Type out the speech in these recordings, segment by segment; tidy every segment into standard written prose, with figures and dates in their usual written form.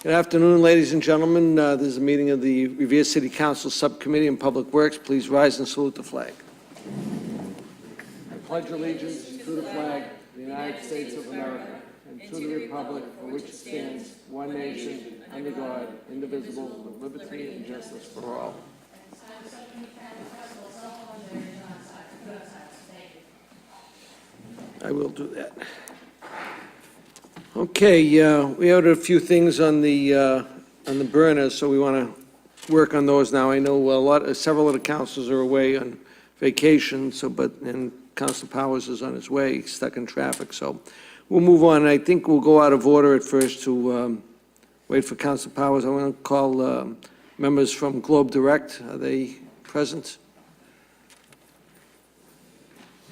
Good afternoon, ladies and gentlemen. This is a meeting of the Revere City Council Subcommittee on Public Works. Please rise and salute the flag. I pledge allegiance to the flag of the United States of America and to the republic for which it stands, one nation, under God, indivisible, with liberty and justice for all. I will do that. Okay, we had a few things on the burner, so we want to work on those now. I know several of the councils are away on vacation, and Council Powers is on his way, stuck in traffic, so we'll move on. I think we'll go out of order at first to wait for Council Powers. I want to call members from Globe Direct. Are they present?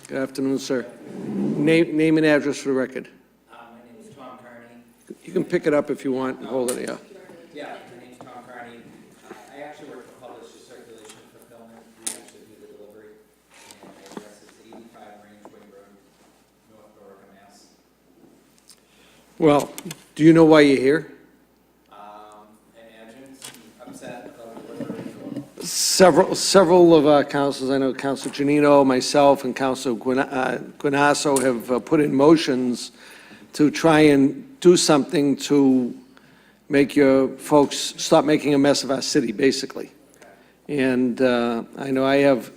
Good afternoon, sir. Name and address for the record. You can pick it up if you want and hold it, yeah. Yeah, my name's Tom Carney. I actually work for Published Circulation Fulfillment. We actually do the delivery. And my address is 85 Rangeway Road, North Berwick, Mass. Well, do you know why you're here? Imagine upset about delivery. Several of our councils, I know Council Janino, myself, and Council Guinasso have put in motions to try and do something to make your folks stop making a mess of our city, basically. And I know I have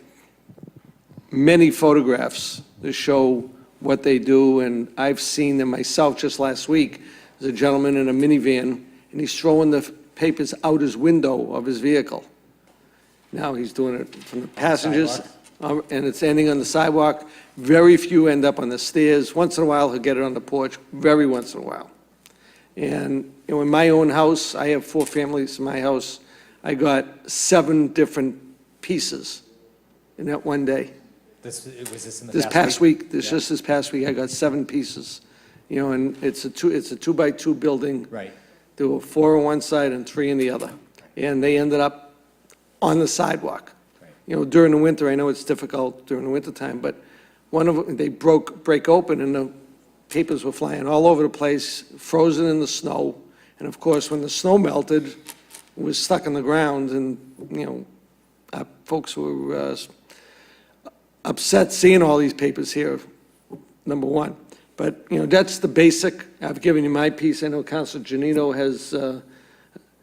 many photographs that show what they do, and I've seen them myself just last week. There's a gentleman in a minivan, and he's throwing the papers out his window of his vehicle. Now he's doing it from the passengers, and it's ending on the sidewalk. Very few end up on the stairs. Once in a while, he'll get it on the porch, very once in a while. And in my own house, I have 4 families in my house. I got 7 different pieces in that one day. Was this in the This past week? Just this past week, I got 7 pieces. And it's a 2-by-2 building. Right. There were 4 on one side and 3 on the other. And they ended up on the sidewalk. Right. During the winter, I know it's difficult during the winter time, but one of them, they break open and the papers were flying all over the place, frozen in the snow. And of course, when the snow melted, it was stuck in the ground, and, our folks were upset seeing all these papers here, number one. But, that's the basic. I've given you my piece. I know Councilor Janino has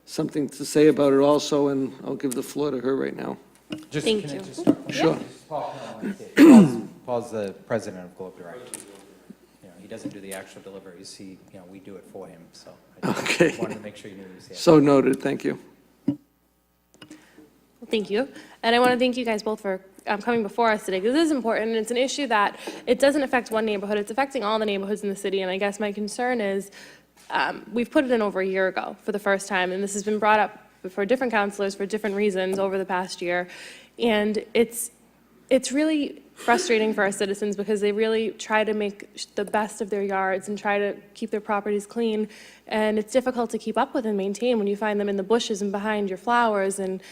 something to say about it also, and I'll give the floor to her right now. Thank you. Sure. Paul's the president of Globe Direct. He doesn't do the actual deliveries. We do it for him. So I Okay. wanted to make sure you knew he was here. So noted. Thank you. Thank you. And I want to thank you guys both for coming before us today, because this is important, and it's an issue that it doesn't affect one neighborhood, it's affecting all the neighborhoods in the city. And I guess my concern is, we've put it in over a year ago for the first time, and this has been brought up for different councilors for different reasons over the past year. And it's really frustrating for our citizens, because they really try to make the best of their yards and try to keep their properties clean. And it's difficult to keep up with and maintain when you find them in the bushes and behind your flowers and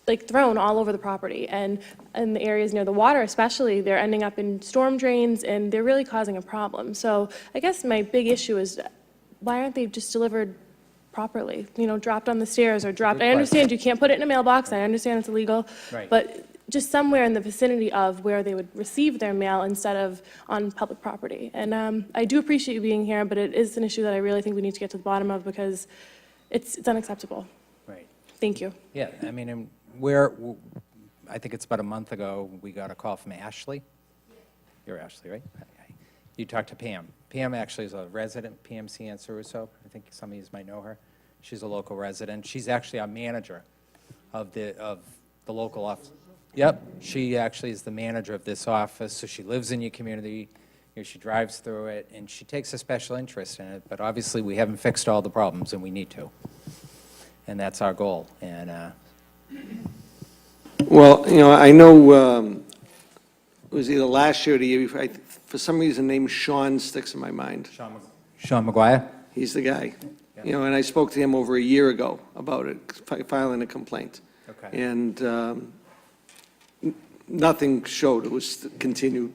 like thrown all over the property. And in the areas near the water especially, they're ending up in storm drains, and they're really causing a problem. So I guess my big issue is, why aren't they just delivered properly? Dropped on the stairs or dropped. I understand you can't put it in a mailbox. I understand it's illegal. Right. But just somewhere in the vicinity of where they would receive their mail instead of on public property. And I do appreciate you being here, but it is an issue that I really think we need to get to the bottom of, because it's unacceptable. Right. Thank you. Yeah, I mean, I think it's about a month ago, we got a call from Ashley. You're Ashley, right? You talked to Pam. Pam actually is a resident, PMC in Suruso. I think some of you might know her. She's a local resident. She's actually our manager of the local office. Yep, she actually is the manager of this office, so she lives in your community, she drives through it, and she takes a special interest in it, but obviously we haven't fixed all the problems, and we need to. And that's our goal. And Well, I know it was either last year or the year before. For some reason, the name Sean sticks in my mind. Sean McGuire? He's the guy. Yeah. And I spoke to him over a year ago about it, filing a complaint. Okay. And nothing showed. It was continued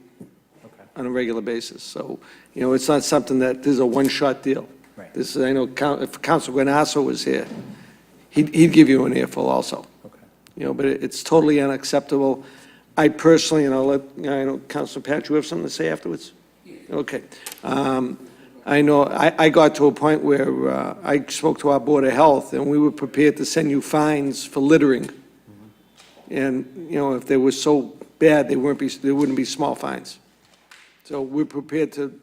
on a regular basis. So, it's not something that there's a one-shot deal. Right. This is, I know, if Council Guanasso was here, he'd give you an earful also. Okay. You know, but it's totally unacceptable. I personally, and I'll let, I know, Councilor Pat, you have something to say afterwards? Okay. I know, I got to a point where I spoke to our Board of Health, and we were prepared to send you fines for littering. And, you know, if they were so bad, they wouldn't be small fines. So we're prepared to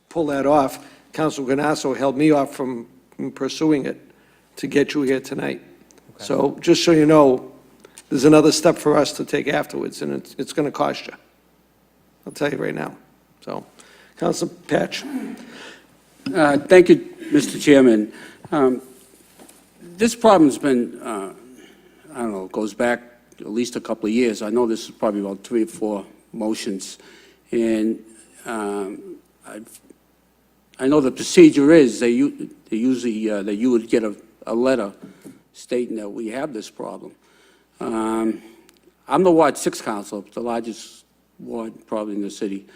pull that off. Council Guanasso held me off from pursuing it to get you here tonight. Okay. So just so you know, there's another step for us to take afterwards, and it's going to cost you. I'll tell you right now. So, Councilor Patch. Thank you, Mr. Chairman. This problem's been, I don't know, goes back at least a couple of years. I know this is probably about 3 or 4 motions. And I know the procedure is you would get a letter stating that we have this problem. I'm the Ward 6 council, the largest ward probably in the city.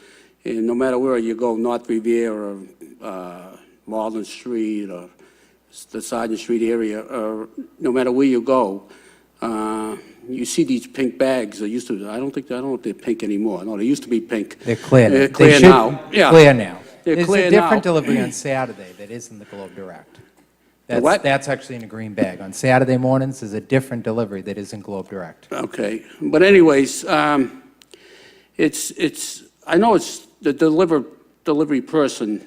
And no matter where you go, North Riviera, or Malden Street, or the Sergeant Street area, or no matter where you go, you see these pink bags. They used to, I don't know if they're pink anymore. No, they used to be pink. They're clear. They're They clear should now. be Yeah. Clear now. They're There's clear a different now. delivery on Saturday that isn't the Globe Direct. The what? That's actually in a green bag. On Saturday mornings, there's a different delivery that isn't Globe Direct. Okay, but anyways, I know it's the delivery person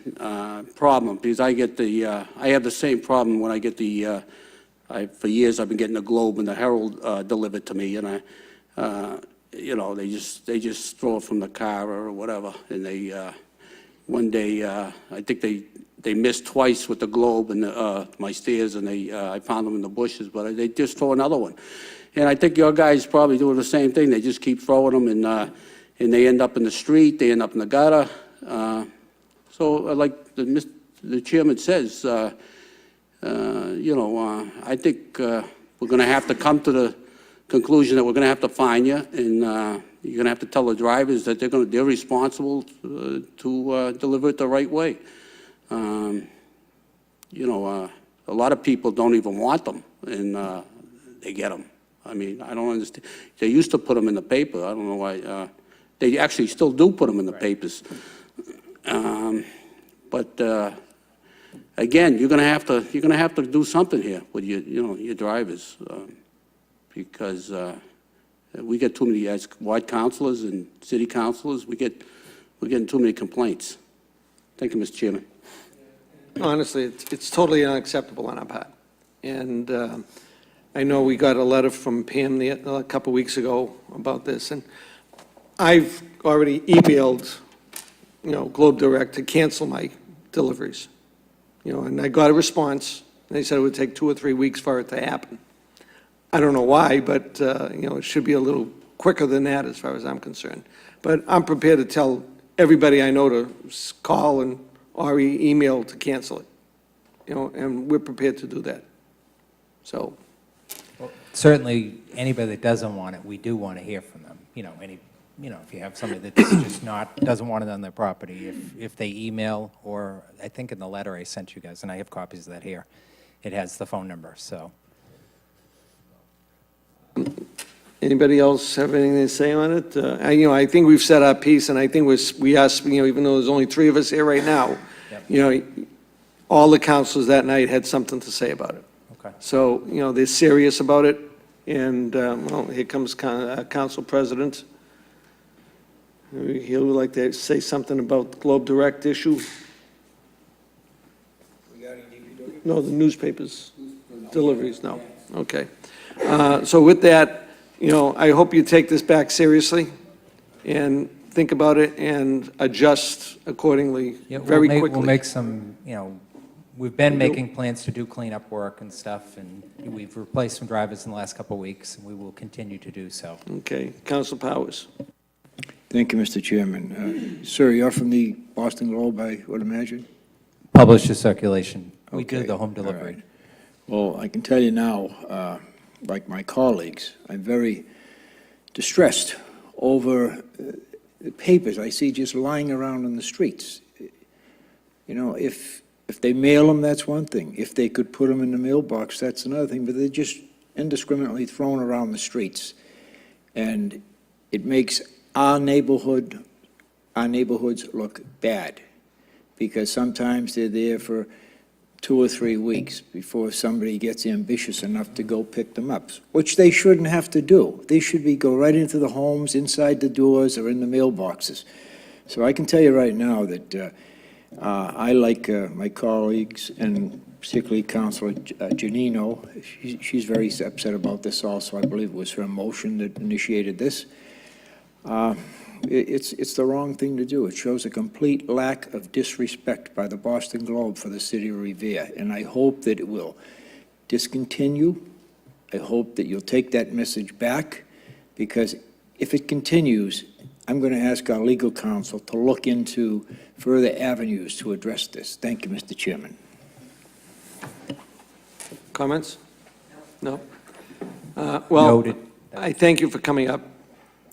problem, because I have the same problem when I get for years I've been getting the Globe and the Herald delivered to me, and you know, they just throw it from the car or whatever, and one day, I think they missed twice with the Globe and my stairs, and I found them in the bushes, but they just throw another one. And I think your guys probably doing the same thing. They just keep throwing them, and they end up in the street, they end up in the gutter. So like the chairman says, you know, I think we're going to have to come to the conclusion that we're going to have to fine you, and you're going to have to tell the drivers that they're responsible to deliver it the right way. You know, a lot of people don't even want them, and they get them. I mean, I don't understand. They used to put them in the paper. I don't know why. They actually still do put them in the papers. But again, you're going to have to do something here with your drivers, because we get too many, as ward councilors and city councilors, we're getting too many complaints. Thank you, Mr. Chairman. Honestly, it's totally unacceptable on our part. And I know we got a letter from Pam a couple weeks ago about this, and I've already emailed, you know, Globe Direct to cancel my deliveries. You know, and I got a response. They said it would take 2 or 3 weeks for it to happen. I don't know why, but, you know, it should be a little quicker than that as far as I'm concerned. But I'm prepared to tell everybody I know to call or email to cancel it. You know, and we're prepared to do that. So, Certainly, anybody that doesn't want it, we do want to hear from them. You know, if you have somebody that's just doesn't want it on their property, if they email, or I think in the letter I sent you guys, and I have copies of that here, it has the phone number, so. anybody else have anything to say on it? You know, I think we've said our piece, and I think we asked, you know, even though there's only 3 of us here right now, Yep. you know, all the councilors that night had something to say about it. Okay. So, you know, they're serious about it, and, well, here comes Council President. He would like to say something about the Globe Direct issue. No, the newspapers, deliveries, no. Okay. So with that, you know, I hope you take this back seriously and think about it and adjust accordingly Yeah, very quickly. We'll make some, you know, we've been making plans to do cleanup work and stuff, and we've replaced some drivers in the last couple of weeks, and we will continue to do so. Okay. Council Powers. Thank you, Mr. Chairman. Sir, you're from the Boston Globe, I would imagine? Publish the circulation. We do Okay, the home all delivery. right. Well, I can tell you now, like my colleagues, I'm very distressed over the papers I see just lying around in the streets. You know, if If they mail them, that's one thing. If they could put them in the mailbox, that's another thing, but they're just indiscriminately thrown around the streets. And it makes our neighborhoods look bad, because sometimes they're there for 2 or 3 weeks before somebody gets ambitious enough to go pick them up, which they shouldn't have to do. They should go right into the homes, inside the doors, or in the mailboxes. So I can tell you right now that I like my colleagues, and particularly Councilor Janino. She's very upset about this also. I believe it was her motion that initiated this. It's the wrong thing to do. It shows a complete lack of disrespect by the Boston Globe for the city of Revere, and I hope that it will discontinue. I hope that you'll take that message back, because if it continues, I'm going to ask our legal counsel to look into further avenues to address this. Thank you, Mr. Chairman. Comments? No? Well, Noted. I thank you for coming up,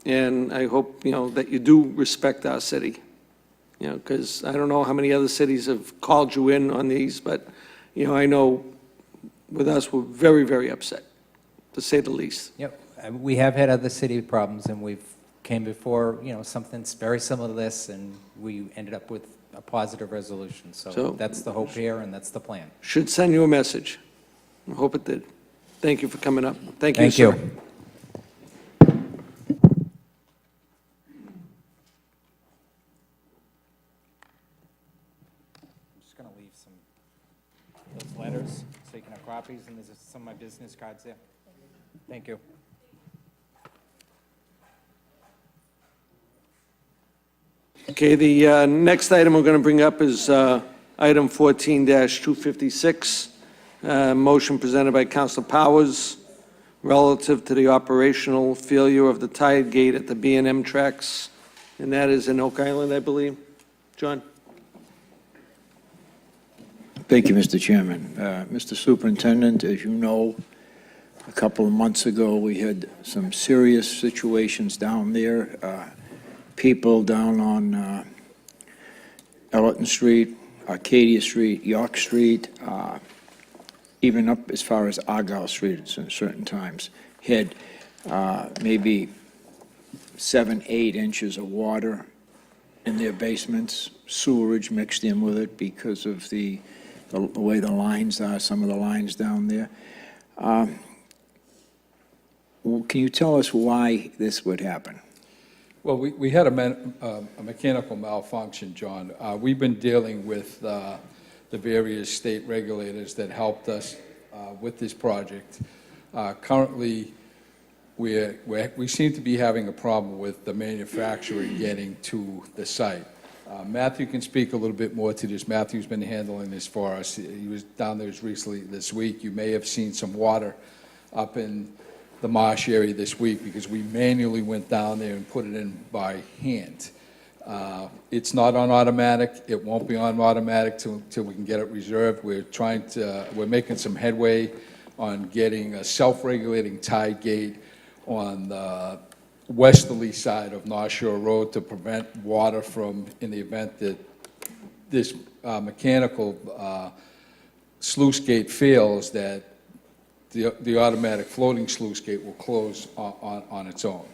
and I hope, that you do respect our city, because I don't know how many other cities have called you in on these, but, I know with us, we're very, very upset, to say the least. Yep, we have had other city problems, and we've came before, something very similar to this, and we ended up with a positive resolution. So- So that's the hope here, and that's the plan. Should send you a message. I hope it did. Thank you for coming up. Thank you, Thank sir. you. I'm just going to leave those letters so you can have copies, and there's some of my business cards there. Thank you. Okay, the next item we're going to bring up is item 14-256, motion presented by Councilor Powers relative to the operational failure of the tide gate at the B&M tracks, and that is in Oak Island, I believe. John? Thank you, Mr. Chairman. Mr. Superintendent, as you know, a couple of months ago, we had some serious situations down there. People down on Ellerton Street, Arcadia Street, York Street, even up as far as Argyle Street at certain times, had maybe 7, 8 inches of water in their basements, sewerage mixed in with it because of the way the lines are, some of the lines down there. Can you tell us why this would happen? Well, we had a mechanical malfunction, John. We've been dealing with the various state regulators that helped us with this project. Currently, we seem to be having a problem with the manufacturer getting to the site. Matthew can speak a little bit more to this. Matthew's been handling this for us. He was down there recently this week. You may have seen some water up in the marsh area this week because we manually went down there and put it in by hand. It's not on automatic. It won't be on automatic till we can get it reserved. We're making some headway on getting a self-regulating tide gate on the westerly side of North Shore Road to prevent water from, in the event that this mechanical sluice gate fails, that the automatic floating sluice gate will close on its own.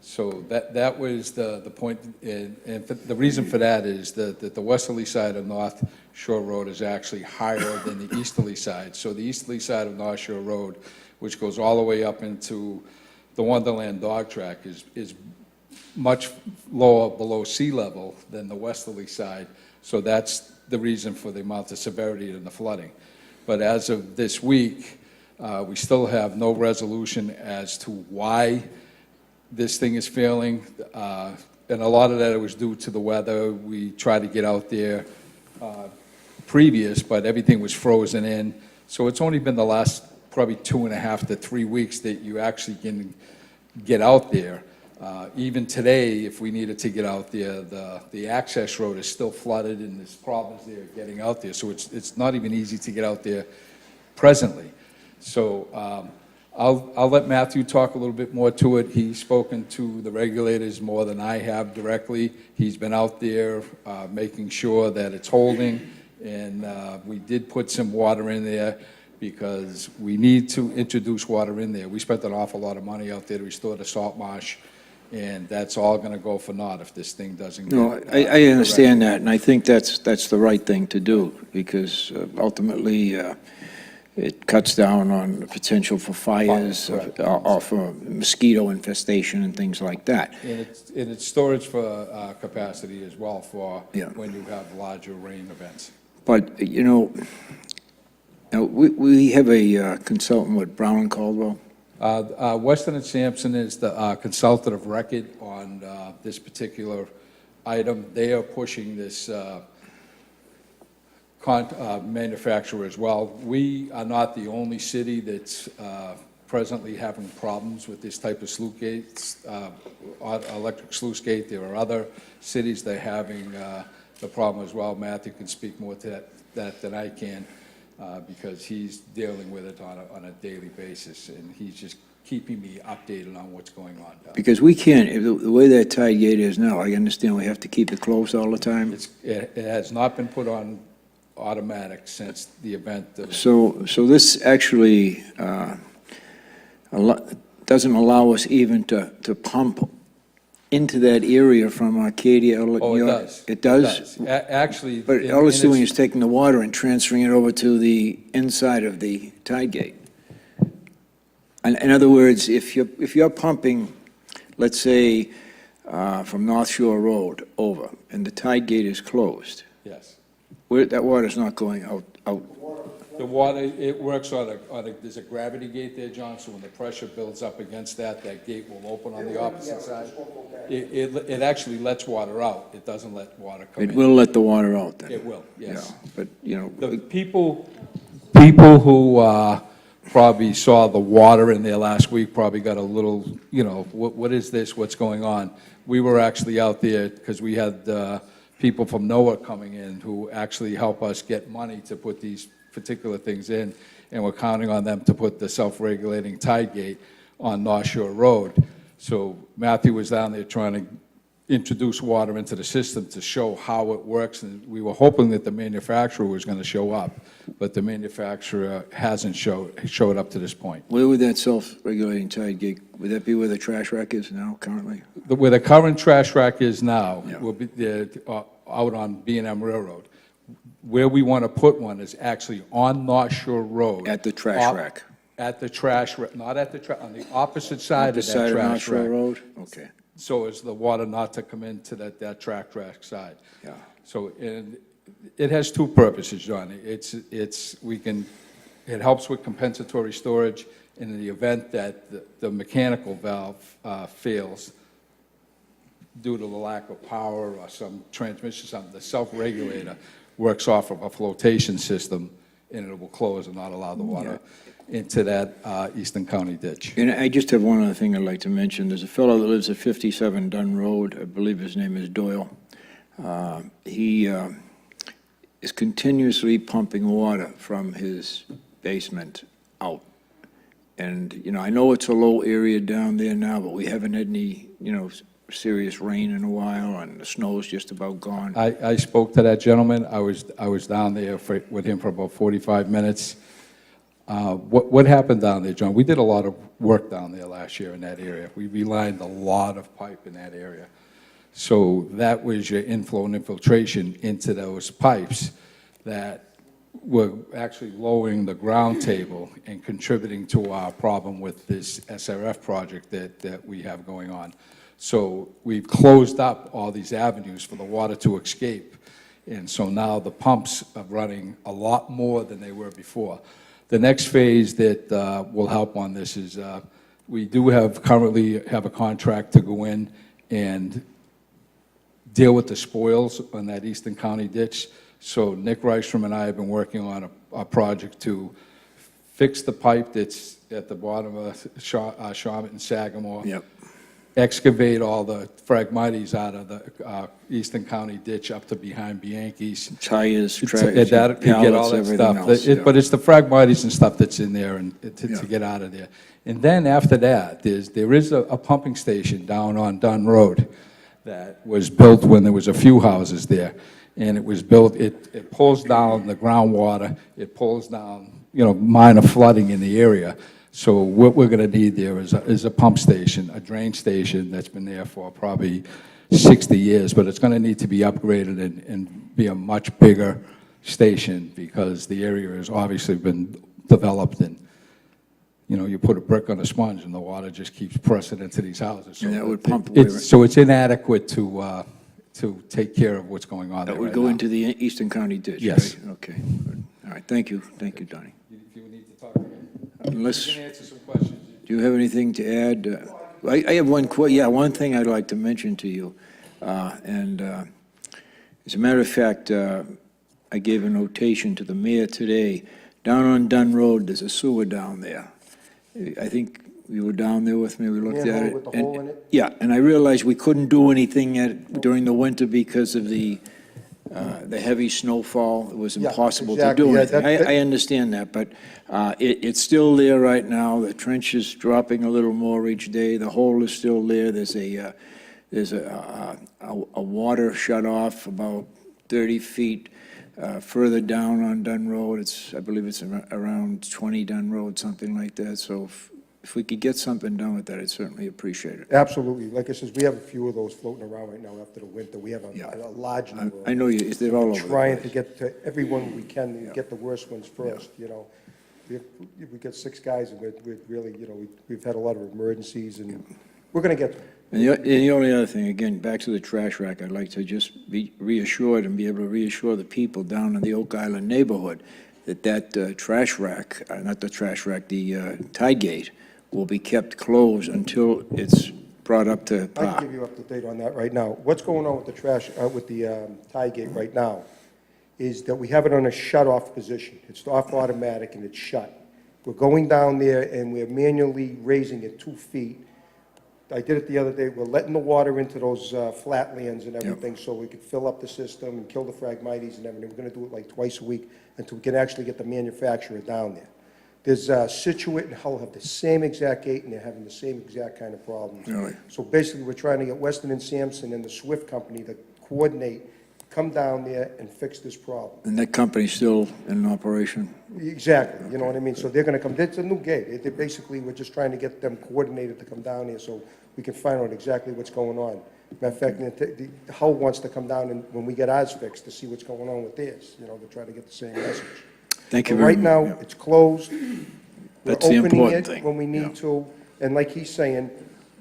So that was the point, and the reason for that is that the westerly side of North Shore Road is actually higher than the easterly side. So the easterly side of North Shore Road, which goes all the way up into the Wonderland Dog Track, is much lower below sea level than the westerly side. So that's the reason for the amount of severity in the flooding. But as of this week, we still have no resolution as to why this thing is failing. And a lot of that was due to the weather. We tried to get out there previous, but everything was frozen in. So it's only been the last probably 2.5 to 3 weeks that you actually can get out there. Even today, if we needed to get out there, the access road is still flooded and there's problems there getting out there. So it's not even easy to get out there presently. So I'll let Matthew talk a little bit more to it. He's spoken to the regulators more than I have directly. He's been out there making sure that it's holding and we did put some water in there because we need to introduce water in there. We spent an awful lot of money out there to restore the salt marsh, and that's all going to go for naught if this thing doesn't get... No, I understand that, and I think that's the right thing to do, because ultimately, it cuts down on the potential for fires, Correct. or for mosquito infestation and things like that. And it's storage for capacity as well for Yeah. when you have larger rain events. But, we have a consultant with Brown and Caldwell. Weston and Sampson is the consultant of record on this particular item. They are pushing this manufacturer as well. We are not the only city that's presently having problems with this type of sluice gates, electric sluice gate. There are other cities that are having the problem as well. Matthew can speak more to that than I can, because he's dealing with it on a daily basis, and he's just keeping me updated on what's going on. Because we can't, the way that tide gate is now, I understand we have to keep it closed all the time. It has not been put on automatic since the event. So this actually doesn't allow us even to pump into that area from Arcadia. Oh, it does. It does? Actually. But all it's doing is taking the water and transferring it over to the inside of the tide gate. In other words, if you're pumping, let's say, from North Shore Road over, and the tide gate is closed, Yes. that water's not going out. The water, it works there's a gravity gate there, John, so when the pressure builds up against that gate will open on the opposite side. It actually lets water out. It doesn't let water come in. It will let the water out then? It will, yes. Yeah, but, The people who probably saw the water in there last week probably got a little, what is this, what's going on? We were actually out there because we had people from NOAA coming in who actually help us get money to put these particular things in, and we're counting on them to put the self-regulating tide gate on North Shore Road. So Matthew was down there trying to introduce water into the system to show how it works, and we were hoping that the manufacturer was going to show up, but the manufacturer hasn't showed up to this point. where would that self-regulating tide gate, would that be where the trash rack is now currently? Where the current trash rack is now, Yeah. will be out on B&M Railroad. Where we want to put one is actually on North Shore Road. At the trash rack? At the trash, not at the, on the opposite side of The that side of North trash Shore rack. Road? Okay, So as the water not to come into that trash rack side. yeah. So, and it has two purposes, John. It helps with compensatory storage in the event that the mechanical valve fails due to the lack of power or some transmission, something. The self-regulator works off of a flotation system, and it will close and not allow the water into that Eastern County ditch. And I just have one other thing I'd like to mention. There's a fellow that lives at 57 Dunn Road. I believe his name is Doyle. He is continuously pumping water from his basement out. And, I know it's a low area down there now, but we haven't had any, serious rain in a while, and the snow's just about gone. I spoke to that gentleman. I was down there with him for about 45 minutes. What happened down there, John? We did a lot of work down there last year in that area. We relined a lot of pipe in that area. So that was your inflow and infiltration into those pipes that were actually lowering the ground table and contributing to our problem with this SRF project that we have going on. So we've closed up all these avenues for the water to escape. And so now the pumps are running a lot more than they were before. The next phase that will help on this is we do currently have a contract to go in and deal with the spoils on that Eastern County ditch. So Nick Rystrom and I have been working on a project to fix the pipe that's at the bottom of Shawmut and Sagamore. Yep. Excavate all the phragmites out of the Eastern County ditch up to behind Bianchi's. Tires, To tracks, get all pallets, that everything stuff. else. Yeah. But it's the phragmites and stuff that's in there and to Yeah. get out of there. And then after that, there is a pumping station down on Dunn Road that was built when there was a few houses there. and it was built, it pulls down the groundwater, it pulls down, minor flooding in the area. So what we're going to need there is a pump station, a drain station that's been there for probably 60 years, but it's going to need to be upgraded and be a much bigger station because the area has obviously been developed and, you put a brick on a sponge and the water just keeps pressing into these houses. So And that would pump away, right? So it's inadequate to take care of what's going on there That would right go now. into the Eastern County ditch, right? Yes. Okay, good. All right, thank you, Donnie. If you need to talk again. Unless, You can answer some questions. do you have anything to add? I have one thing I'd like to mention to you. As a matter of fact, I gave a notation to the mayor today. Down on Dunn Road, there's a sewer down there. I think you were down there with me, we looked at Manhole it. with the and- hole in it? Yeah, and I realized we couldn't do anything during the winter because of the heavy snowfall. It was Yeah, impossible to exactly. do Yeah, anything. that- I understand that, but it's still there right now. The trench is dropping a little more each day. The hole is still there. There's a water shut off about 30 feet further down on Dunn Road. I believe it's around 20 Dunn Road, something like that. So if we could get something done with that, I'd certainly appreciate it. Absolutely. Like I says, we have a few of those floating around right now after the winter. We have Yeah. a large number. I know they're all over the Trying to place. get to everyone we can, and get the worst ones first, We've got 6 guys, and we're really, we've had a lot of emergencies, and we're going to get to them. And the only other thing, again, back to the trash rack, I'd like to just be reassured and be able to reassure the people down in the Oak Island neighborhood that trash rack, not the trash rack, the tide gate will be kept closed until it's brought up to I par. can give you up to date on that right now. What's going on with the trash, with the tie gate right now is that we have it on a shut-off position. It's off automatic and it's shut. We're going down there and we're manually raising it 2 feet. I did it the other day. We're letting the water into those flatlands and everything so we could fill up the system and kill the Phragmites and everything. We're going to do it like twice a week until we can actually get the manufacturer down there. There's Situate and Hull have the same exact gate, and they're having the same exact kind of problems. Really? So basically, we're trying to get Weston and Sampson and the Swift Company to coordinate, come down there and fix this problem. And that company's still in operation? Exactly, you know what I mean? So they're gonna come, it's a new gate. They basically, we're just trying to get them coordinated to come down here so we can find out exactly what's going on. Matter of fact, the Hull wants to come down and, when we get ours fixed, to see what's going on with theirs, to try to get the same message. Thank you But very right much. now, it's closed. That's the We're opening important it thing, when we yeah. need to, and like he's saying,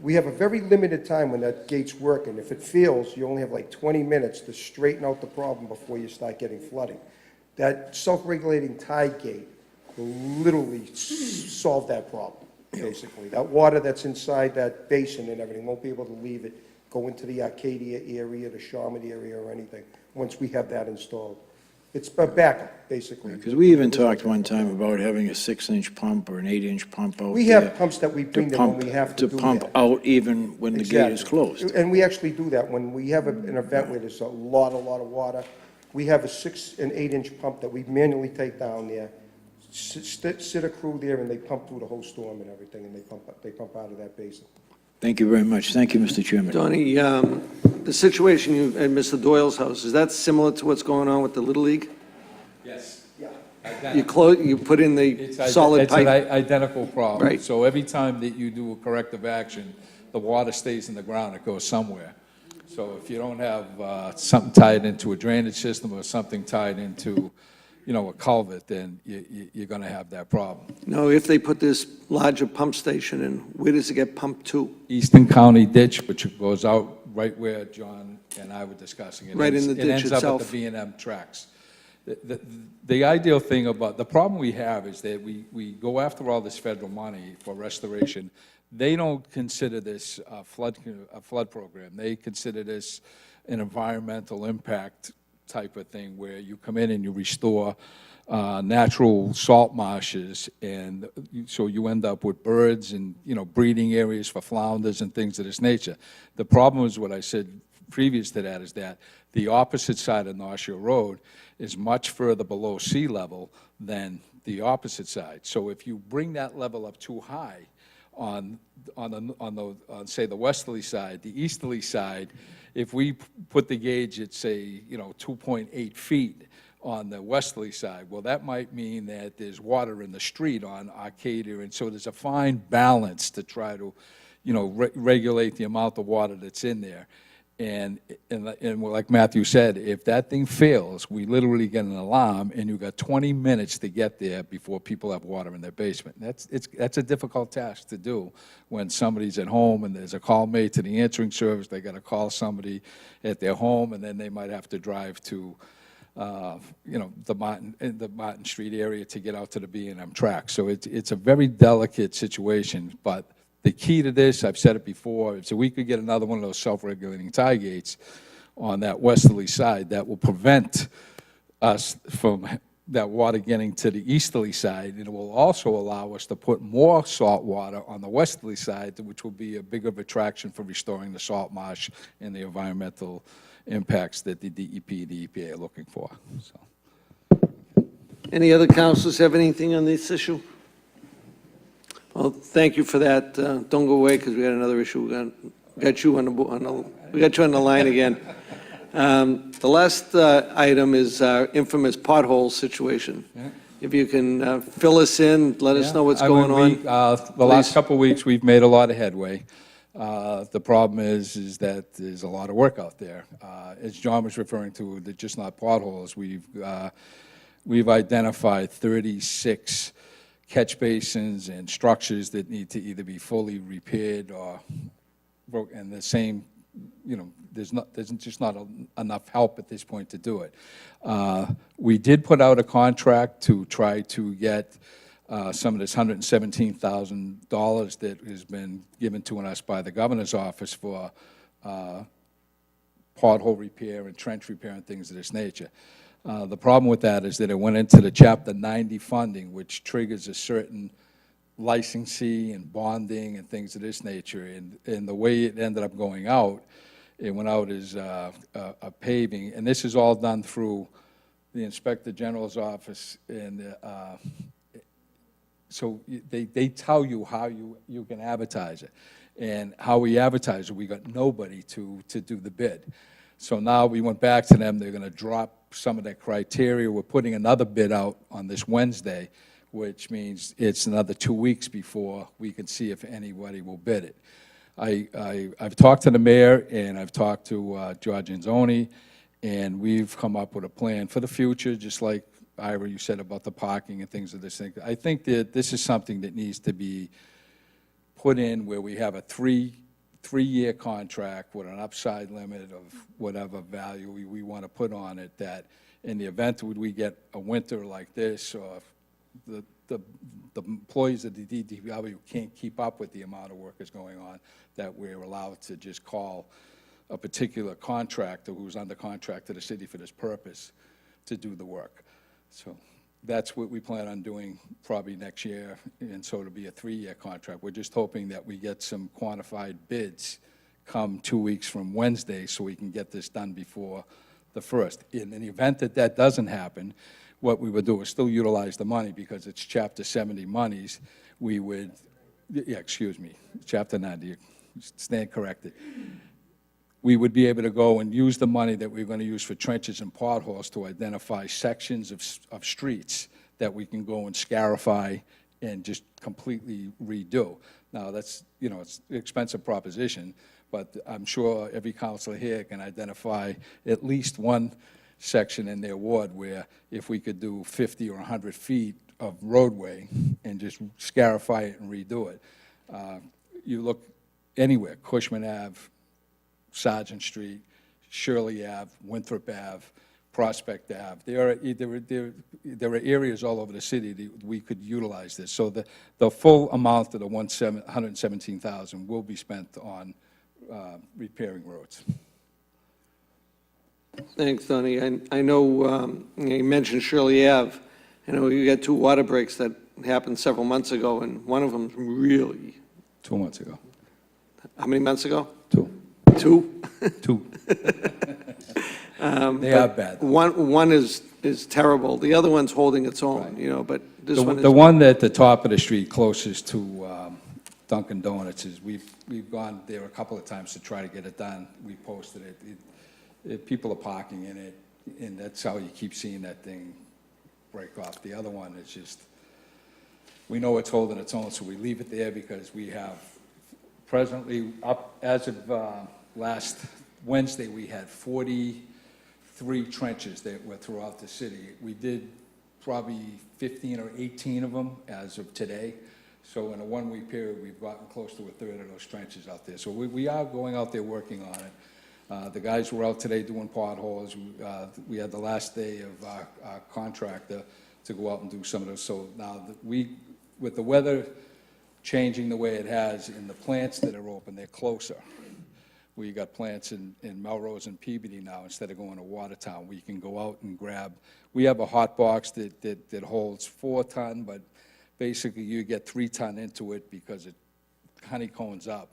we have a very limited time when that gate's working. If it fails, you only have like 20 minutes to straighten out the problem before you start getting flooding. That self-regulating tide gate will literally solve that problem, basically. That water that's inside that basin and everything won't be able to leave it, go into the Arcadia area, the Charlotte area, or anything, once we have that installed. It's a backup, basically. Because we even talked one time about having a 6-inch pump or an 8-inch pump out there. We have pumps that we to bring there when pump- we have to do To pump that. out even when the gate is Exactly. closed. And we actually do that. When we have an event where there's a lot of water, we have a 6- and 8-inch pump that we manually take down there, sit a crew there, and they pump through the whole storm and everything, and they pump out of that basin. Thank you very much. Thank you, Mr. Chairman. Donnie, the situation at Mr. Doyle's house, is that similar to what's going on with the Little League? Yes. You put in the solid It's an pipe? identical problem. Right. So every time that you do a corrective action, the water stays in the ground, it goes somewhere. So if you don't have something tied into a drainage system or something tied into, a culvert, then you're going to have that problem. No, if they put this larger pump station in, where does it get pumped to? Eastern County ditch, which goes out right where John and I were discussing. It Right in ends- the ditch It ends up itself. at the B&M tracks. The ideal thing about, the problem we have is that we go after all this federal money for restoration. They don't consider this a flood program. They consider this an environmental impact type of thing where you come in and you restore natural salt marshes, and so you end up with birds and, breeding areas for flounders and things of this nature. The problem is what I said previous to that, is that the opposite side of North Shore Road is much further below sea level than the opposite side. So if you bring that level up too high, on say, the westerly side. The easterly side, if we put the gauge at, say, 2.8 feet on the westerly side, well, that might mean that there's water in the street on Arcadia, and so there's a fine balance to try to, regulate the amount of water that's in there. And like Matthew said, if that thing fails, we literally get an alarm, and you've got 20 minutes to get there before people have water in their basement. That's a difficult task to do when somebody's at home and there's a call made to the answering service. They got to call somebody at their home, and then they might have to drive to, the Martin Street area to get out to the B&M track. So it's a very delicate situation, but the key to this, I've said it before, is that we could get another one of those self-regulating tie gates on that westerly side that will prevent us from that water getting to the easterly side, and it will also allow us to put more salt water on the westerly side, which will be a bigger attraction for restoring the salt marsh and the environmental impacts that the DEP and the EPA are looking for. So. Any other councilors have anything on this issue? Well, thank you for that. Don't go away, because we got another issue. We got you on the line again. The last item is our infamous pothole situation. Yeah. If you can fill us in, let us know what's going on. The last couple of weeks, we've made a lot of headway. The problem is that there's a lot of work out there. As John was referring to, they're just not potholes. We've identified 36 catch basins and structures that need to either be fully repaired or broken, and the same, there's just not enough help at this point to do it. We did put out a contract to try to get some of this $117,000 that has been given to us by the governor's office for pothole repair and trench repair and things of this nature. The problem with that is that it went into the Chapter 90 funding, which triggers a certain licensing and bonding and things of this nature. And the way it ended up going out, it went out as a paving. And this is all done through the Inspector General's office. And so they tell you how you can advertise it. And how we advertise it, we got nobody to do the bid. So now we went back to them. They're going to drop some of that criteria. We're putting another bid out on this Wednesday, which means it's another 2 weeks before we can see if anybody will bid it. I've talked to the mayor, and I've talked to George Anzoni, and we've come up with a plan for the future, just like, Ira, you said about the parking and things of this thing. I think that this is something that needs to be put in where we have a three-year contract with an upside limit of whatever value we want to put on it, that in the event we get a winter like this, or the employees of the DPW can't keep up with the amount of work that's going on, that we're allowed to just call a particular contractor who's under contract to the city for this purpose to do the work. So that's what we plan on doing probably next year, and so it'll be a 3-year contract. We're just hoping that we get some quantified bids come 2 weeks from Wednesday so we can get this done before the 1st. In the event that that doesn't happen, what we would do is still utilize the money because it's Chapter 70 monies. We would, Chapter 90, stand corrected. We would be able to go and use the money that we're going to use for trenches and potholes to identify sections of streets that we can go and scarify and just completely redo. Now, that's, it's an expensive proposition, but I'm sure every councilor here can identify at least one section in their ward where if we could do 50 or 100 feet of roadway and just scarify it and redo it. You look anywhere, Cushman Ave, Sargent Street, Shirley Ave, Winthrop Ave, Prospect Ave. There are areas all over the city that we could utilize this. So the full amount of the $117,000 will be spent on repairing roads. Thanks, Tony. I know you mentioned Shirley Ave. I know you got 2 water breaks that happened several months ago, and one of them really... 2 months ago. How many months ago? 2. 2? 2. They are bad. One is terrible. The other one's holding its own, Right. but this one is... The one at the top of the street closest to Dunkin' Donuts is, we've gone there a couple of times to try to get it done. We posted it. People are parking in it, and that's how you keep seeing that thing break off. The other one is just, we know it's holding its own, so we leave it there because we have presently, up as of last Wednesday, we had 43 trenches that were throughout the city. We did probably 15 or 18 of them as of today. So in a one-week period, we've gotten close to a third of those trenches out there. So we are going out there working on it. The guys were out today doing potholes. We had the last day of our contractor to go out and do some of those. So now with the weather changing the way it has, and the plants that are open, they're closer. We got plants in Melrose and Peabody now instead of going to Watertown. We can go out and grab. We have a hot box that holds 4 ton, but basically you get 3 ton into it because it honeycombs up.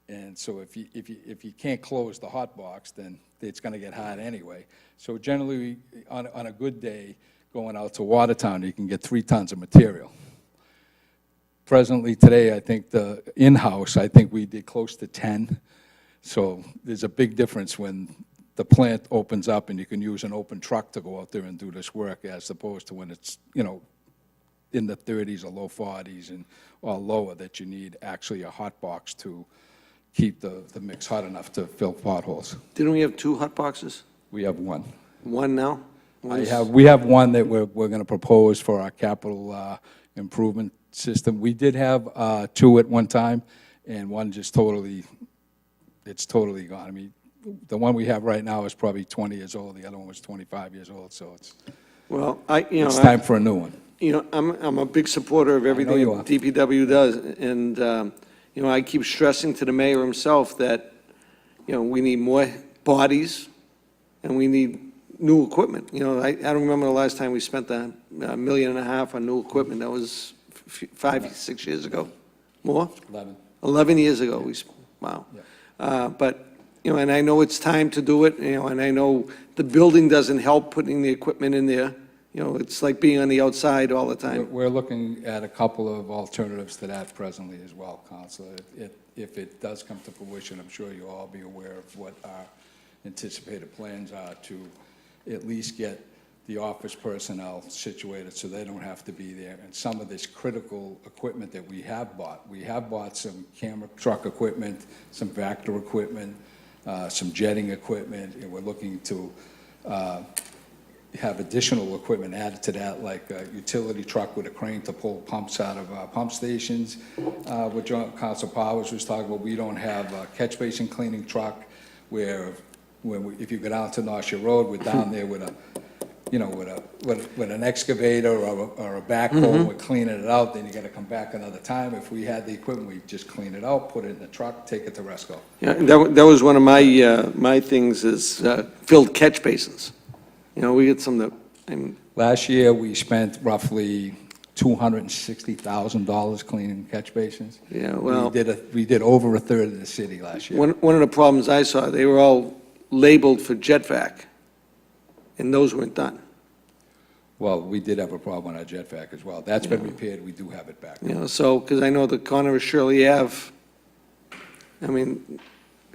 And so if you can't close the hot box, then it's going to get hot anyway. So generally, on a good day, going out to Watertown, you can get 3 tons of material. Presently today, I think the in-house, I think we did close to 10. So there's a big difference when the plant opens up and you can use an open truck to go out there and do this work, as opposed to when it's, in the 30s or low 40s or lower, that you need actually a hot box to keep the mix hot enough to fill potholes. Didn't we have 2 hot boxes? We have one. One now? We have one that we're going to propose for our capital improvement system. We did have 2 at one time, and one just it's totally gone. I mean, the one we have right now is probably 20 years old. The other one was 25 years old, so Well, it's time for a new one. I'm a big supporter of everything you are. DPW does, and, I keep stressing to the mayor himself that, we need more bodies, and we need new equipment. I don't remember the last time we spent $1.5 million on new equipment. That was 5, 6 years ago. More? 11 years ago. Wow. But, and I know it's time to do it, and I know the building doesn't help putting the equipment in there. It's like being on the outside all the time. We're looking at a couple of alternatives to that presently as well, Counselor. If it does come to fruition, I'm sure you'll all be aware of what our anticipated plans are to at least get the office personnel situated so they don't have to be there. And some of this critical equipment that we have bought some camera truck equipment, some Vector equipment, some jetting equipment, and we're looking to have additional equipment added to that, like a utility truck with a crane to pull pumps out of pump stations. What Council Powers was talking about, we don't have a catch basin cleaning truck where if you go down to North Shore Road, we're down there with an excavator or a backhoe, we're cleaning it out, then you gotta come back another time. If we had the equipment, we'd just clean it out, put it in the truck, take it to Resco. Yeah, that was one of my things is filled catch basins. We get some that, Last year, we spent roughly $260,000 cleaning catch basins. Yeah, well, We did over a third of the city last year. one of the problems I saw, they were all labeled for jet vac, and those weren't done. Well, we did have a problem on our jet vac as well. That's been repaired, we do have it back. So, because I know the corner of Shirley Ave,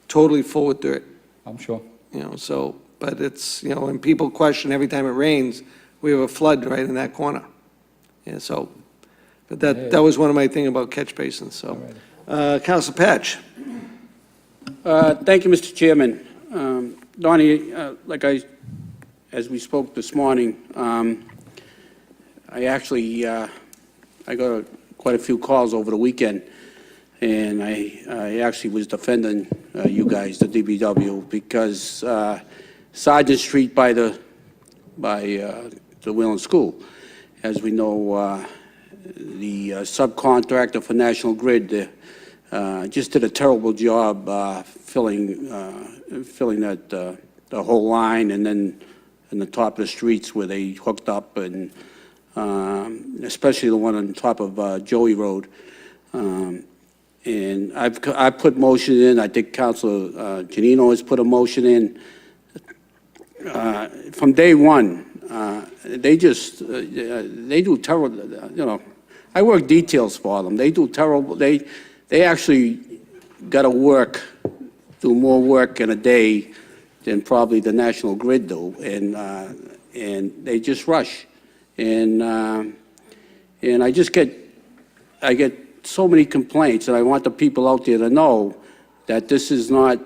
totally full with dirt, I'm sure. so, but it's, when people question every time it rains, we have a flood right in that corner. Yeah, so, but that was one of my things about catch basins, so. Council Patch. Thank you, Mr. Chairman. Donnie, as we spoke this morning, I actually, I got quite a few calls over the weekend, and I actually was defending you guys, the DPW, because Sergeant Street by the Wheeling School, as we know, the subcontractor for National Grid just did a terrible job filling that the whole line, and then in the top of the streets where they hooked up, and especially the one on top of Joey Road. And I put motion in. I think Councilor Janino has put a motion in. From day one, they do terrible. I work details for them. They do terrible. they actually got to do more work in a day than probably the National Grid do, and they just rush. And I get so many complaints, and I want the people out there to know that this is not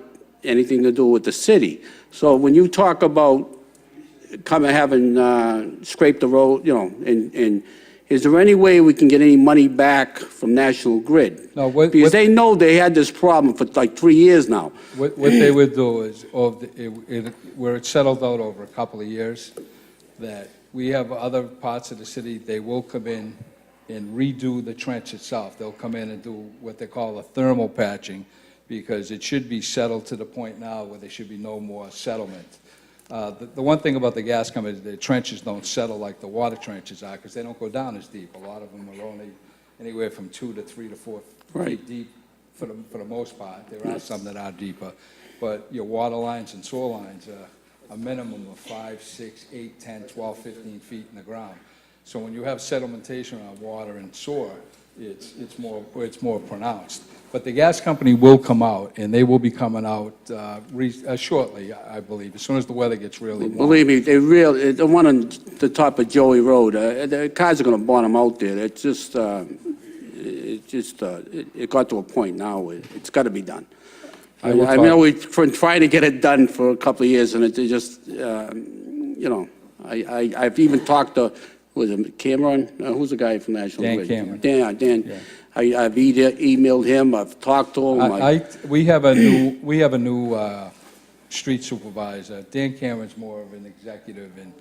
anything to do with the city. So when you talk about having scraped the road, and is there any way we can get any money back from National Grid? No, Because they know they had this problem for like 3 years now. What they would do is, where it's settled out over a couple of years, that we have other parts of the city, they will come in and redo the trench itself. They'll come in and do what they call a thermal patching, because it should be settled to the point now where there should be no more settlement. The one thing about the gas company, the trenches don't settle like the water trenches are, because they don't go down as deep. A lot of them are only anywhere from 2 to 3 to 4 Right. feet deep for the most part. There are some that are deeper. But your water lines and sewer lines are a minimum of 5, 6, 8, 10, 12, 15 feet in the ground. So when you have sedimentation on water and sewer, it's more pronounced. But the gas company will come out, and they will be coming out shortly, I believe, as soon as the weather gets really warm. Believe me, the one on the top of Joey Road, the cars are going to bottom out there. It got to a point now where it's got to be done. I know we've been trying to get it done for a couple of years, and it just, I've even talked to, was it Cameron? Who's the guy from National Dan Grid? Cameron. Dan. Yeah. I've emailed him, I've talked to him. We have a new street supervisor. Dan Cameron's more of an executive, and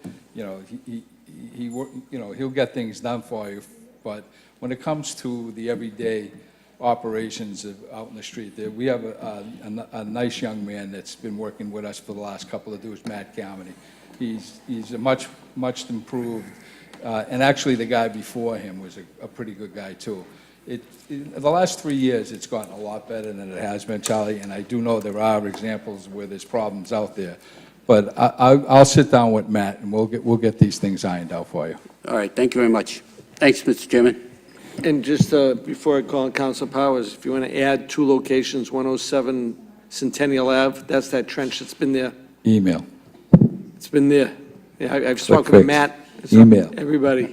he'll get things done for you. But when it comes to the everyday operations out in the street, we have a nice young man that's been working with us for the last couple of years, Matt Carmody. He's a much improved, and actually the guy before him was a pretty good guy too. The last 3 years, it's gotten a lot better than it has been, Charlie, and I do know there are examples where there's problems out there. But I'll sit down with Matt, and we'll get these things ironed out for you. All right, thank you very much. Thanks, Mr. Chairman. And just before I call on Council Powers, if you want to add 2 locations, 107 Centennial Ave, that's that trench that's been there. Email. It's been there. Yeah, I've spoken to fix. Matt. Email. Everybody.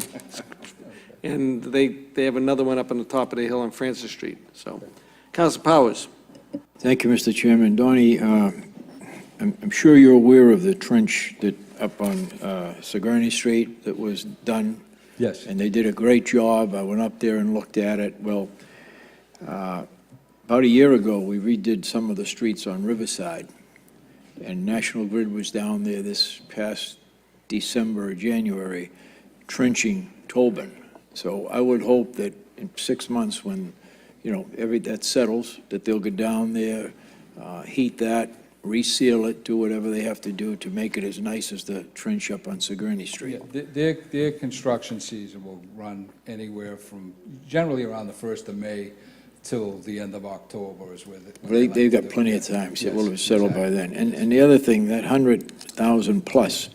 And they have another one up on the top of the hill on Francis Street, so. Council Powers. Thank you, Mr. Chairman. Donnie, I'm sure you're aware of the trench that up on Sigourney Street that was done. Yes. And they did a great job. I went up there and looked at it. Well, about a year ago, we redid some of the streets on Riverside, and National Grid was down there this past December or January trenching Tobin. So I would hope that in 6 months, when, that settles, that they'll go down there, heat that, reseal it, do whatever they have to do to make it as nice as the trench up on Sigourney Street. Yeah, their construction season will run anywhere from generally around the 1st of May till the end of October is where They've got plenty of time, so it will have settled by then. And the other thing, that 100,000 plus,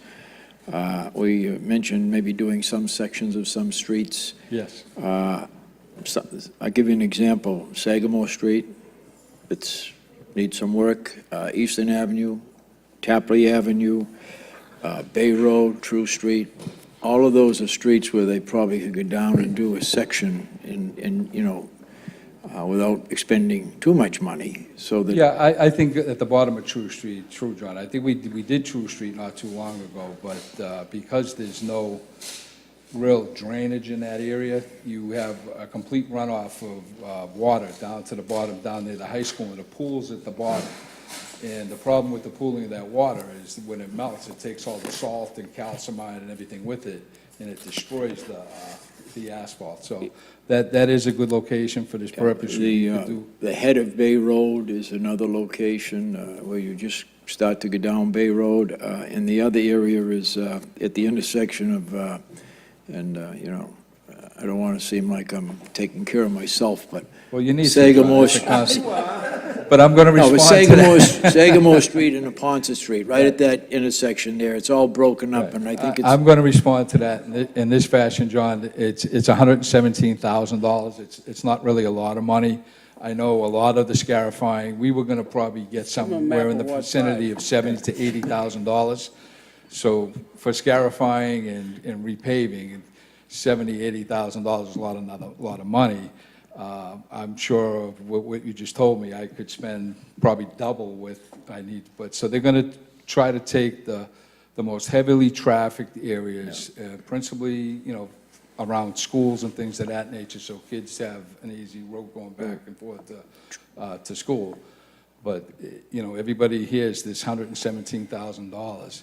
we mentioned maybe doing some sections of some streets. Yes. I'll give you an example. Sagamore Street, needs some work. Eastern Avenue, Tapley Avenue, Bay Road, True Street. All of those are streets where they probably could go down and do a section without expending too much money, so that. Yeah, I think at the bottom of True Street, True, John, I think we did True Street not too long ago, but because there's no real drainage in that area, you have a complete runoff of water down to the bottom, down near the high school, and the pool's at the bottom. And the problem with the pooling of that water is when it melts, it takes all the salt and calcium ion and everything with it, and it destroys the asphalt. So that is a good location for this purpose. The head of Bay Road is another location where you just start to go down Bay Road. And the other area is at the intersection of, I don't want to seem like I'm taking care of myself, but Well, you need Sagamore. But I'm going to No, respond but to that. Sagamore Street and Ponce Street, right at that intersection there, it's all broken up, and I think it's. I'm going to respond to that in this fashion, John. It's $117,000. It's not really a lot of money. I know a lot of the scarifying, we were gonna probably get somewhere in the vicinity of $70,000 to $80,000. So for scarifying and repaving, $70,000, $80,000 is a lot of money. I'm sure of what you just told me, I could spend probably double with I need, but, so they're gonna try to take the most heavily trafficked areas, principally, around schools and things of that nature, so kids have an easy road going back and forth to school. But, everybody hears this $117,000.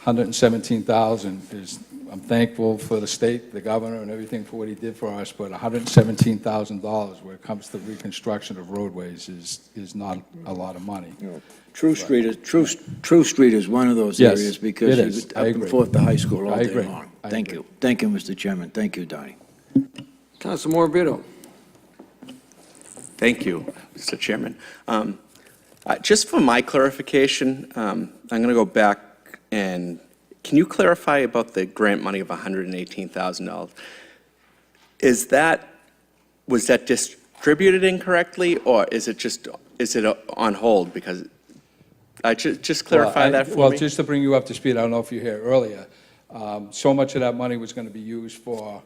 $117,000 is, I'm thankful for the state, the governor, and everything for what he did for us, but $117,000 where it comes to reconstruction of roadways is not a lot of money. True Street is one of those Yes, areas because it you is. get I up and agree. forth to high school all I day agree. long. I Thank agree. you. Thank you, Mr. Chairman. Thank you, Donnie. Council Morbido. Thank you, Mr. Chairman. Just for my clarification, I'm going to go back and, can you clarify about the grant money of $118,000? Was that distributed incorrectly, or is it on hold? Because, just clarify that for me. Well, just to bring you up to speed, I don't know if you heard earlier, so much of that money was going to be used for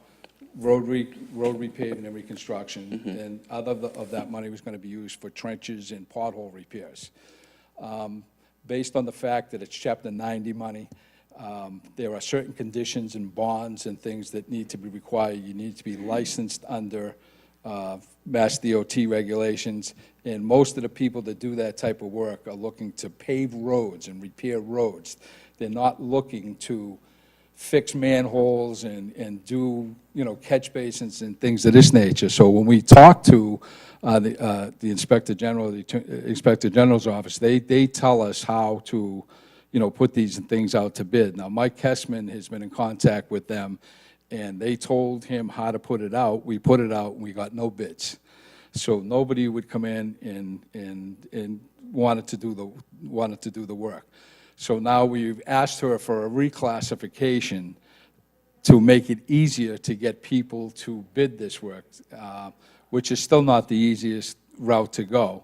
road repaving and reconstruction, and other of that money was going to be used for trenches and pothole repairs. Based on the fact that it's Chapter 90 money, there are certain conditions and bonds and things that need to be required. You need to be licensed under Mass DOT regulations, and most of the people that do that type of work are looking to pave roads and repair roads. They're not looking to fix manholes and do, catch basins and things of this nature. So when we talk to the Inspector General, the Inspector General's office, they tell us how to, put these things out to bid. Now, Mike Kessman has been in contact with them, and they told him how to put it out. We put it out, and we got no bids. So nobody would come in and wanted to do the work. So now we've asked her for a reclassification to make it easier to get people to bid this work, which is still not the easiest route to go.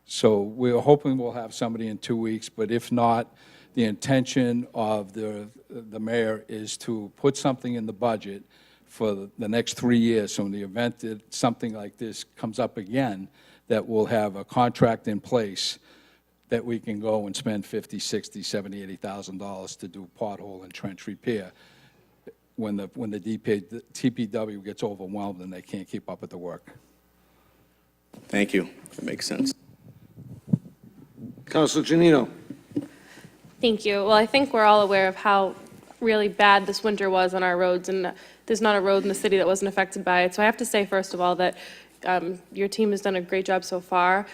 So we're hoping we'll have somebody in 2 weeks, but if not, the intention of the mayor is to put something in the budget for the next 3 years, so in the event that something like this comes up again, that we'll have a contract in place that we can go and spend $50,000, $60,000, $70,000, $80,000 to do pothole and trench repair when the TPW gets overwhelmed and they can't keep up with the work. Thank you. That makes sense. Council Janino. Thank you. Well, I think we're all aware of how really bad this winter was on our roads, and there's not a road in the city that wasn't affected by it. So I have to say, first of all, that your team has done a great job so far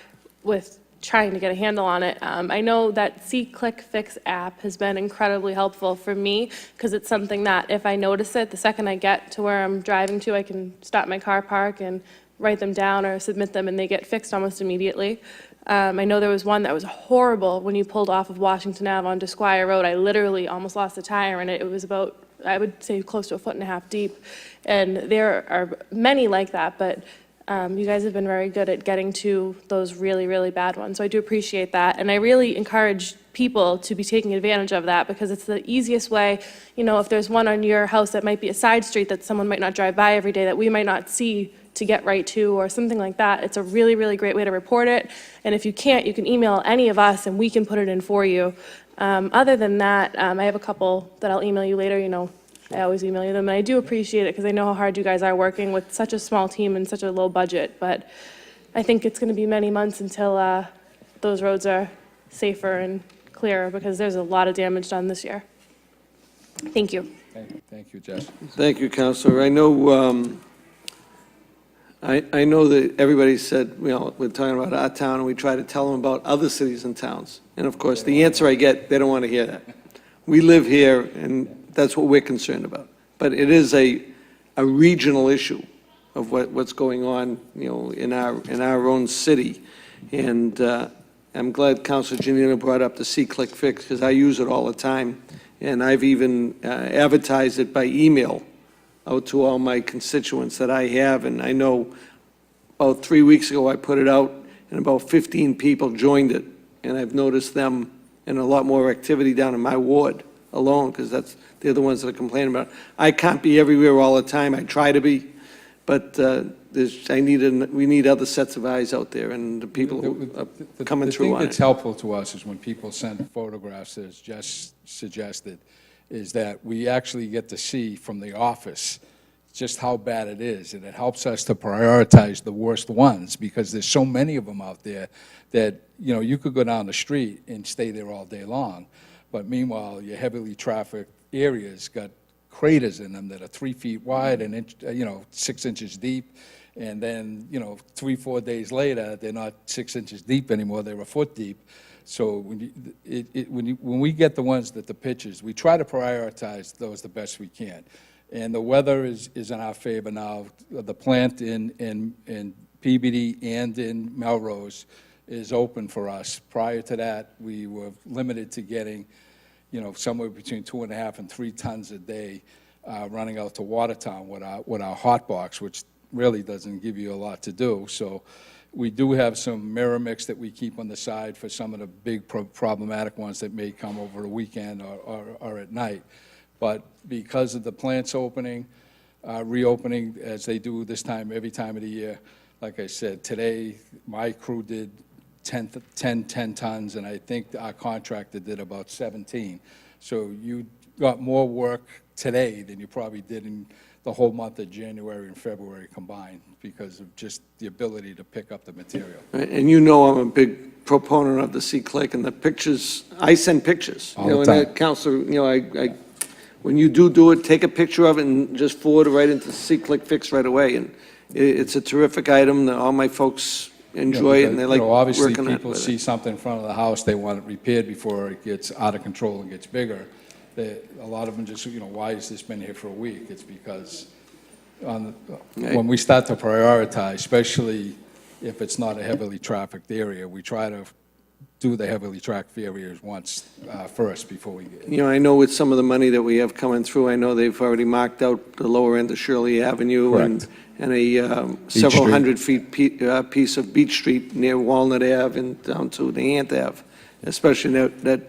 with trying to get a handle on it. I know that See-Click Fix app has been incredibly helpful for me, because it's something that if I notice it, the second I get to where I'm driving to, I can stop my car park and write them down or submit them, and they get fixed almost immediately. I know there was one that was horrible when you pulled off of Washington Ave onto Squire Road. I literally almost lost a tire in it. It was about, I would say, close to 1.5 feet deep. And there are many like that, but you guys have been very good at getting to those really, really bad ones. So I do appreciate that. And I really encourage people to be taking advantage of that, because it's the easiest way. If there's one on your house that might be a side street that someone might not drive by every day, that we might not see to get right to, or something like that, it's a really, really great way to report it. And if you can't, you can email any of us and we can put it in for you. Other than that, I have a couple that I'll email you later. I always email you them, and I do appreciate it because I know how hard you guys are working with such a small team and such a low budget. But I think it's going to be many months until those roads are safer and clearer, because there's a lot of damage done this year. Thank you. Thank you, Jess. Thank you, Counselor. I know that everybody said, we're talking about our town, and we try to tell them about other cities and towns. And of course, the answer I get, they don't want to hear that. We live here, and that's what we're concerned about. But it is a regional issue of what's going on, in our own city. And I'm glad Councilor Janino brought up the See-Click Fix, because I use it all the time. And I've even advertised it by email out to all my constituents that I have. And I know about 3 weeks ago, I put it out, and about 15 people joined it. And I've noticed them and a lot more activity down in my ward alone, because they're the ones that are complaining about it. I can't be everywhere all the time. I try to be, but we need other sets of eyes out there, and the people who are coming through The on thing that's it. helpful to us is when people send photographs, as Jess suggested, is that we actually get to see from the office just how bad it is, and it helps us to prioritize the worst ones, because there's so many of them out there that, you know, you could go down the street and stay there all day long, but meanwhile, your heavily trafficked areas got craters in them that are 3 feet wide and, 6 inches deep, and then, 3-4 days later, they're not 6 inches deep anymore, they're a foot deep. So when we get the ones that the pictures, we try to prioritize those the best we can. And the weather is in our favor now. The plant in PBD and in Melrose is open for us. Prior to that, we were limited to getting, somewhere between 2.5 and 3 tons a day running out to Watertown with our hot box, which really doesn't give you a lot to do. So we do have some mirror mix that we keep on the side for some of the big problematic ones that may come over the weekend or at night. But because of the plants opening, reopening, as they do this time, every time of the year, like I said, today, my crew did 10 tons, and I think our contractor did about 17. So you got more work today than you probably did in the whole month of January and February combined, because of just the ability to pick up the material. And you know I'm a big proponent of the C-Click, and the pictures, I send pictures. All the And time. that, Counselor, when you do it, take a picture of it and just forward it right into C-Click Fix right away. And it's a terrific item that all my folks enjoy it, and they like Obviously, working people with see it. something in front of the house, they want it repaired before it gets out of control and gets bigger. A lot of them just, why has this been here for a week? It's because when we start to prioritize, especially if it's not a heavily trafficked area, we try to do the heavily trafficked areas once first before we get. I know with some of the money that we have coming through, I know they've already marked out the lower end of Shirley Avenue and a several Street. hundred feet piece of Beach Street near Walnut Ave and down to the Ant Ave, especially that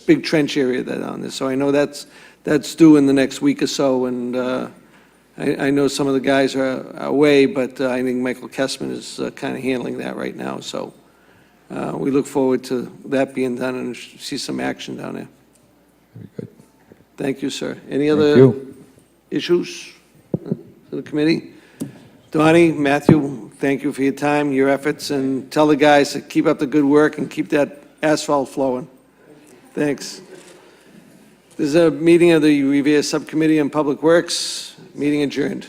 big trench area that's on there. So I know that's due in the next week or so, and I know some of the guys are away, but I think Michael Kessman is kind of handling that right now. So we look forward to that being done and see some action down there. Very good. Thank you, sir. Any Thank other you. issues to the committee? Donnie, Matthew, thank you for your time, your efforts, and tell the guys to keep up the good work and keep that asphalt flowing. Thanks. This is a meeting of the Revere Subcommittee on Public Works. Meeting adjourned.